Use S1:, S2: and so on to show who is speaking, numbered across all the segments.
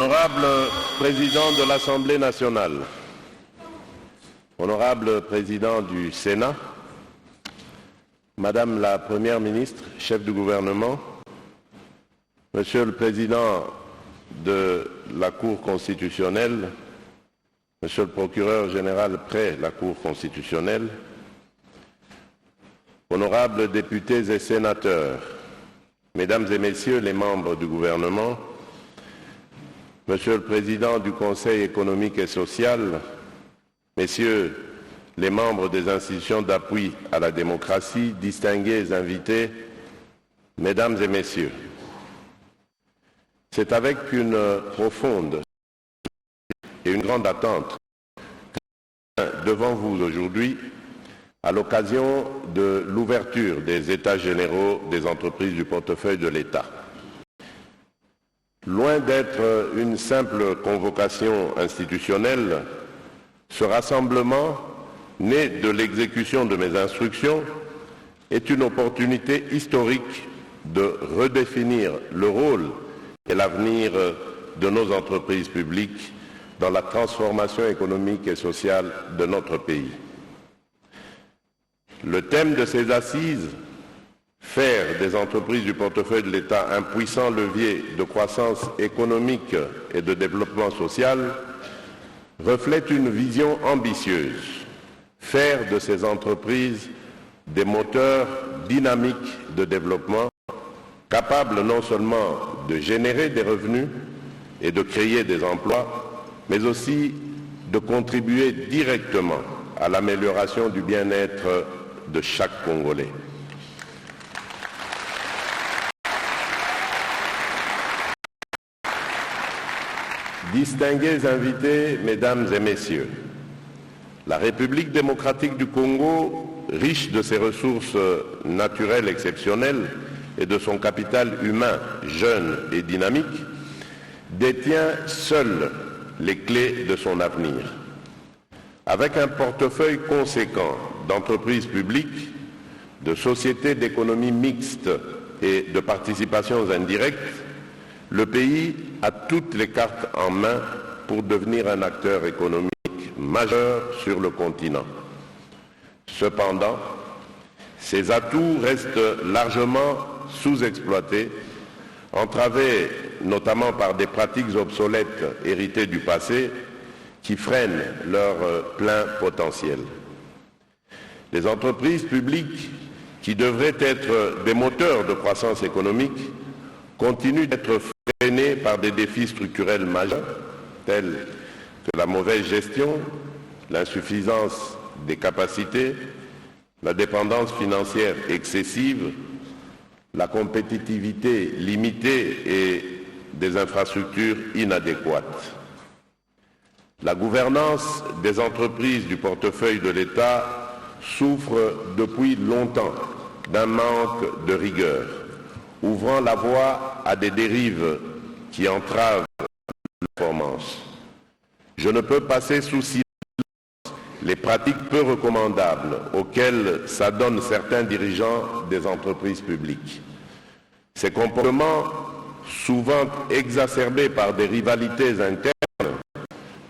S1: Honorable Président de l'Assemblée nationale, Honorable Président du Sénat, Madame la Première ministre, chef du gouvernement, Monsieur le Président de la Cour constitutionnelle, Monsieur le Procureur général près la Cour constitutionnelle, Honorables députés et sénateurs, Mesdames et Messieurs les membres du gouvernement, Monsieur le Président du Conseil économique et social, Messieurs les membres des institutions d'appui à la démocratie, distingués invités, Mesdames et Messieurs, c'est avec une profonde et une grande attente que je suis devant vous aujourd'hui à l'occasion de l'ouverture des États généraux des entreprises du portefeuille de l'État. Loin d'être une simple convocation institutionnelle, ce rassemblement, né de l'exécution de mes instructions, est une opportunité historique de redéfinir le rôle et l'avenir de nos entreprises publiques dans la transformation économique et sociale de notre pays. Le thème de ces assises, faire des entreprises du portefeuille de l'État un puissant levier de croissance économique et de développement social, reflète une vision ambitieuse, faire de ces entreprises des moteurs dynamiques de développement, capables non seulement de générer des revenus et de créer des emplois, mais aussi de contribuer directement à l'amélioration du bien-être de chaque Congolais. Distingués invités, Mesdames et Messieurs, la République démocratique du Congo, riche de ses ressources naturelles exceptionnelles et de son capital humain jeune et dynamique, détient seule les clés de son avenir. Avec un portefeuille conséquent d'entreprises publiques, de sociétés d'économie mixte et de participations indirectes, le pays a toutes les cartes en main pour devenir un acteur économique majeur sur le continent. Cependant, ces atouts restent largement sous-exploités, entravés notamment par des pratiques obsolètes héritées du passé qui freinent leur plein potentiel. Les entreprises publiques, qui devraient être des moteurs de croissance économique, continuent d'être freinées par des défis structurels majeurs, tels que la mauvaise gestion, l'insuffisance des capacités, la dépendance financière excessive, la compétitivité limitée et des infrastructures inadéquates. La gouvernance des entreprises du portefeuille de l'État souffre depuis longtemps d'un manque de rigueur, ouvrant la voie à des dérives qui entravent la performance. Je ne peux passer sous silence les pratiques peu recommandables auxquelles s'adonnent certains dirigeants des entreprises publiques. Ces comportements, souvent exacerbés par des rivalités internes,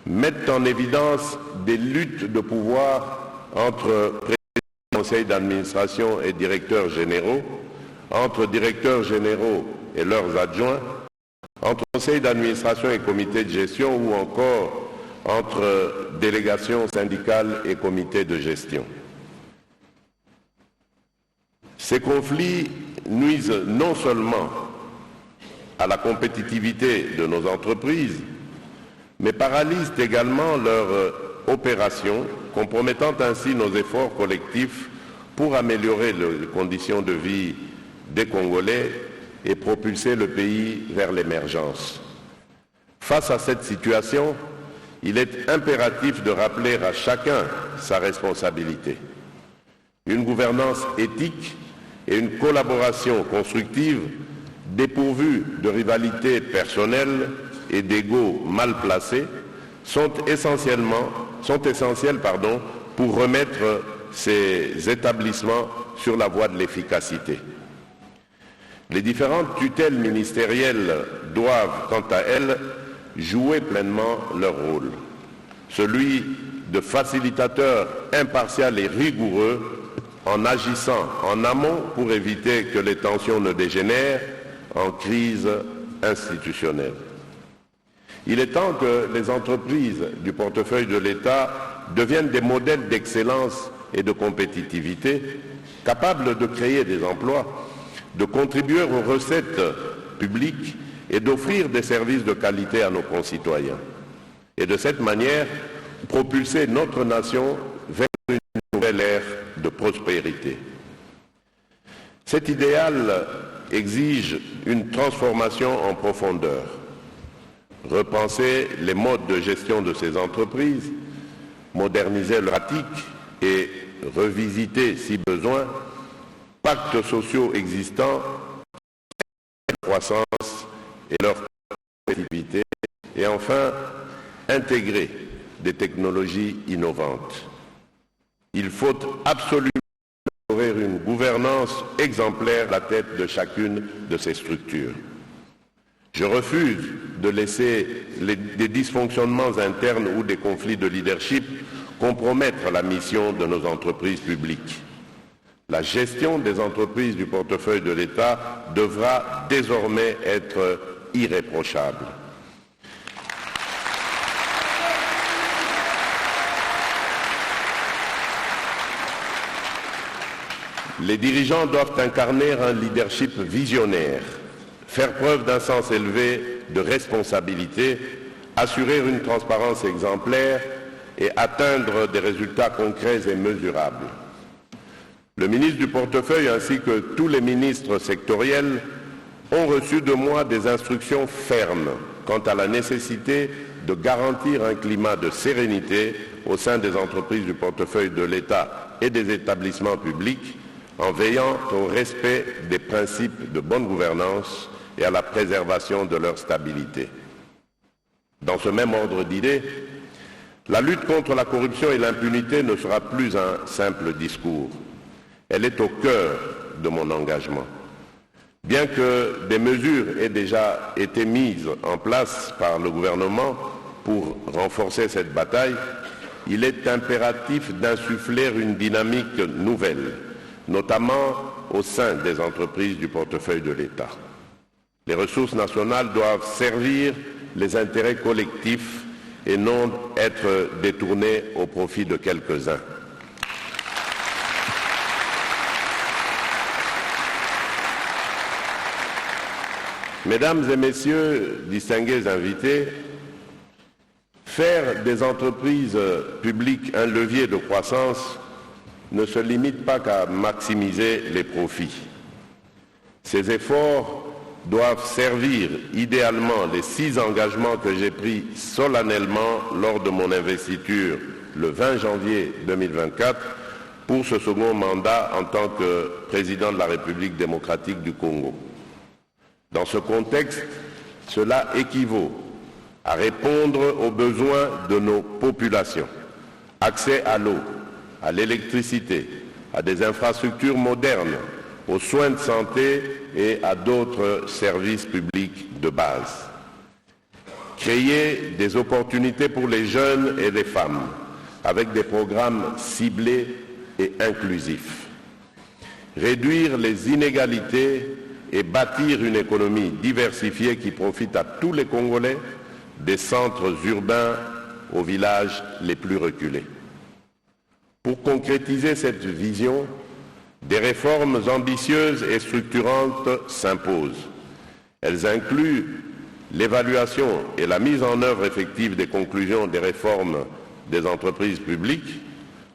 S1: mettent en évidence des luttes de pouvoir entre présidents du conseil d'administration et directeurs généraux, entre directeurs généraux et leurs adjoints, entre conseil d'administration et comité de gestion ou encore entre délégations syndicales et comités de gestion. Ces conflits nuisent non seulement à la compétitivité de nos entreprises, mais paralysent également leur opération, compromettant ainsi nos efforts collectifs pour améliorer les conditions de vie des Congolais et propulser le pays vers l'émergence. Face à cette situation, il est impératif de rappeler à chacun sa responsabilité. Une gouvernance éthique et une collaboration constructive dépourvues de rivalités personnelles et d'égos mal placés sont essentielles pour remettre ces établissements sur la voie de l'efficacité. Les différentes tutelles ministérielles doivent, quant à elles, jouer pleinement leur rôle, celui de facilitateur impartial et rigoureux en agissant en amont pour éviter que les tensions ne dégénèrent en crise institutionnelle. Il est temps que les entreprises du portefeuille de l'État deviennent des modèles d'excellence et de compétitivité, capables de créer des emplois, de contribuer aux recettes publiques et d'offrir des services de qualité à nos concitoyens. Et de cette manière, propulser notre nation vers une nouvelle ère de prospérité. Cet idéal exige une transformation en profondeur. Repenser les modes de gestion de ces entreprises, moderniser leurs pratiques et revisiter, si besoin, pactes sociaux existants, leur croissance et leur compétitivité, et enfin, intégrer des technologies innovantes. Il faut absolument ouvrir une gouvernance exemplaire à la tête de chacune de ces structures. Je refuse de laisser des dysfonctionnements internes ou des conflits de leadership compromettre la mission de nos entreprises publiques. La gestion des entreprises du portefeuille de l'État devra désormais être irréprochable. Les dirigeants doivent incarner un leadership visionnaire, faire preuve d'un sens élevé de responsabilité, assurer une transparence exemplaire et atteindre des résultats concrets et mesurables. Le ministre du portefeuille ainsi que tous les ministres sectoriels ont reçu de moi des instructions fermes quant à la nécessité de garantir un climat de sérénité au sein des entreprises du portefeuille de l'État et des établissements publics, en veillant au respect des principes de bonne gouvernance et à la préservation de leur stabilité. Dans ce même ordre d'idées, la lutte contre la corruption et l'impunité ne sera plus un simple discours. Elle est au cœur de mon engagement. Bien que des mesures aient déjà été mises en place par le gouvernement pour renforcer cette bataille, il est impératif d'insuffler une dynamique nouvelle, notamment au sein des entreprises du portefeuille de l'État. Les ressources nationales doivent servir les intérêts collectifs et non être détournées au profit de quelques-uns. Mesdames et messieurs, distingués invités, faire des entreprises publiques un levier de croissance ne se limite pas qu'à maximiser les profits. Ces efforts doivent servir idéalement les 6 engagements que j'ai pris solennellement lors de mon investiture le 20 janvier 2024 pour ce second mandat en tant que président de la République démocratique du Congo. Dans ce contexte, cela équivaut à répondre aux besoins de nos populations, accès à l'eau, à l'électricité, à des infrastructures modernes, aux soins de santé et à d'autres services publics de base. Créer des opportunités pour les jeunes et les femmes avec des programmes ciblés et inclusifs. Réduire les inégalités et bâtir une économie diversifiée qui profite à tous les Congolais, des centres urbains aux villages les plus reculés. Pour concrétiser cette vision, des réformes ambitieuses et structurantes s'imposent. Elles incluent l'évaluation et la mise en œuvre effective des conclusions des réformes des entreprises publiques,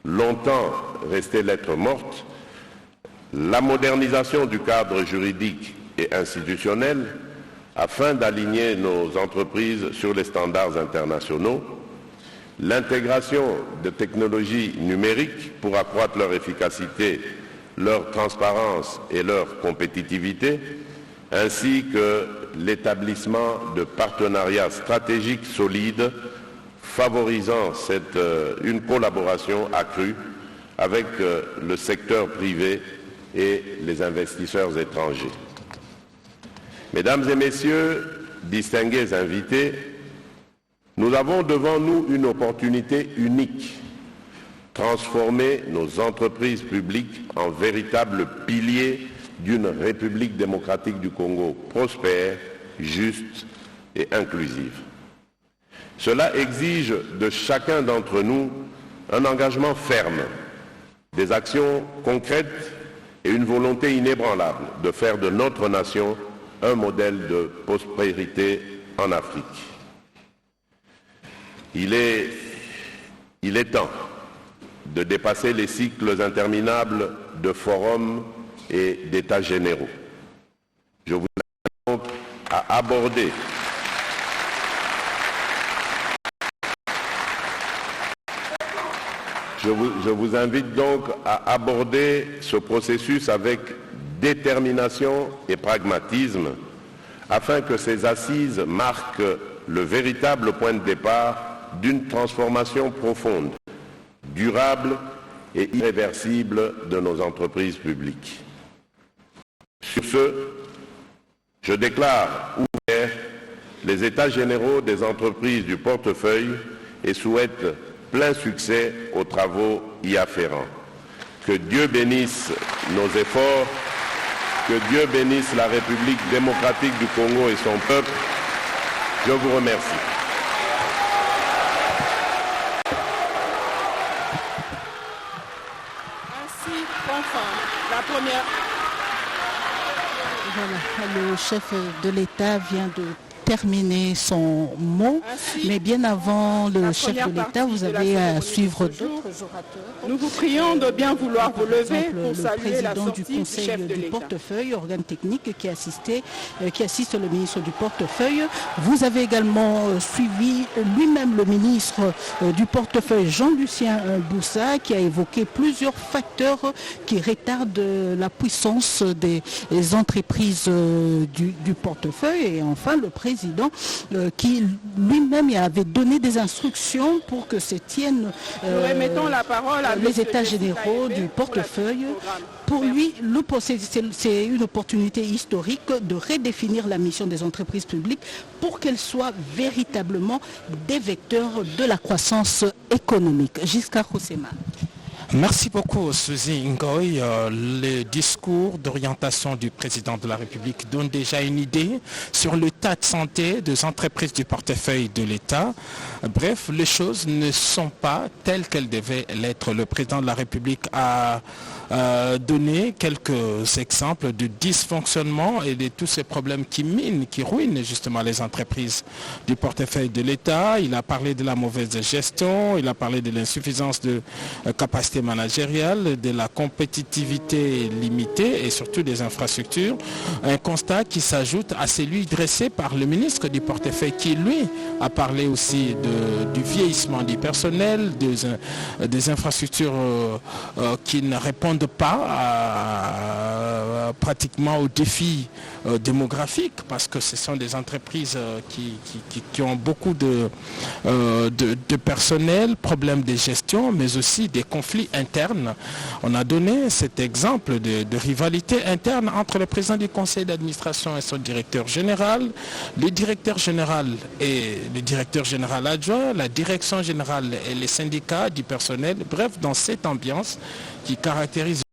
S1: longtemps restées lettres mortes, la modernisation du cadre juridique et institutionnel afin d'aligner nos entreprises sur les standards internationaux, l'intégration de technologies numériques pour accroître leur efficacité, leur transparence et leur compétitivité, ainsi que l'établissement de partenariats stratégiques solides favorisant une collaboration accrue avec le secteur privé et les investisseurs étrangers. Mesdames et messieurs, distingués invités, Nous avons devant nous une opportunité unique, transformer nos entreprises publiques en véritables piliers d'une République démocratique du Congo prospère, juste et inclusive. Cela exige de chacun d'entre nous un engagement ferme, des actions concrètes et une volonté inébranlable de faire de notre nation un modèle de prospérité en Afrique. Il est temps de dépasser les cycles interminables de forums et d'états généraux. Je vous invite donc à aborder Je vous invite donc à aborder ce processus avec détermination et pragmatisme afin que ces assises marquent le véritable point de départ d'une transformation profonde, durable et irréversible de nos entreprises publiques. Sur ce, je déclare ouverts les états généraux des entreprises du portefeuille et souhaite plein succès aux travaux y afférents. Que Dieu bénisse nos efforts, que Dieu bénisse la République démocratique du Congo et son peuple. Je vous remercie.
S2: Ainsi qu'enfin, la première...
S3: Voilà, le chef de l'État vient de terminer son mot, mais bien avant le chef de l'État, vous avez à suivre d'autres orateurs.
S2: Nous vous prions de bien vouloir vous lever pour saluer la sortie
S3: du Conseil
S2: chef de
S3: du
S2: l'État.
S3: portefeuille, organe technique qui assiste le ministre du portefeuille. Vous avez également suivi lui-même le ministre du portefeuille, Jean-Lucien Boussa, qui a évoqué plusieurs facteurs qui retardent la puissance des entreprises du portefeuille. Et enfin, le président qui lui-même avait donné des instructions pour que se tiennent
S2: la parole à
S3: les états généraux du portefeuille. Pour lui, c'est une opportunité historique de redéfinir la mission des entreprises publiques pour qu'elles soient véritablement des vecteurs de la croissance économique. Giscard Houssema.
S4: Merci beaucoup, Suzy Ngoy. Le discours d'orientation du président de la République donne déjà une idée sur l'état de santé des entreprises du portefeuille de l'État. Bref, les choses ne sont pas telles qu'elles devaient l'être. Le président de la République a donné quelques exemples de dysfonctionnement et de tous ces problèmes qui minent, qui ruinent justement les entreprises du portefeuille de l'État. Il a parlé de la mauvaise gestion, il a parlé de l'insuffisance de capacité managériale, de la compétitivité limitée et surtout des infrastructures. Un constat qui s'ajoute à celui dressé par le ministre du portefeuille qui, lui, a parlé aussi du vieillissement du personnel, des infrastructures qui ne répondent pas pratiquement aux défis démographiques, parce que ce sont des entreprises qui ont beaucoup de personnel, problèmes de gestion, mais aussi des conflits internes. On a donné cet exemple de rivalité interne entre le président du conseil d'administration et son directeur général, le directeur général et le directeur général adjoint, la direction générale et les syndicats du personnel. Bref, dans cette ambiance qui caractérise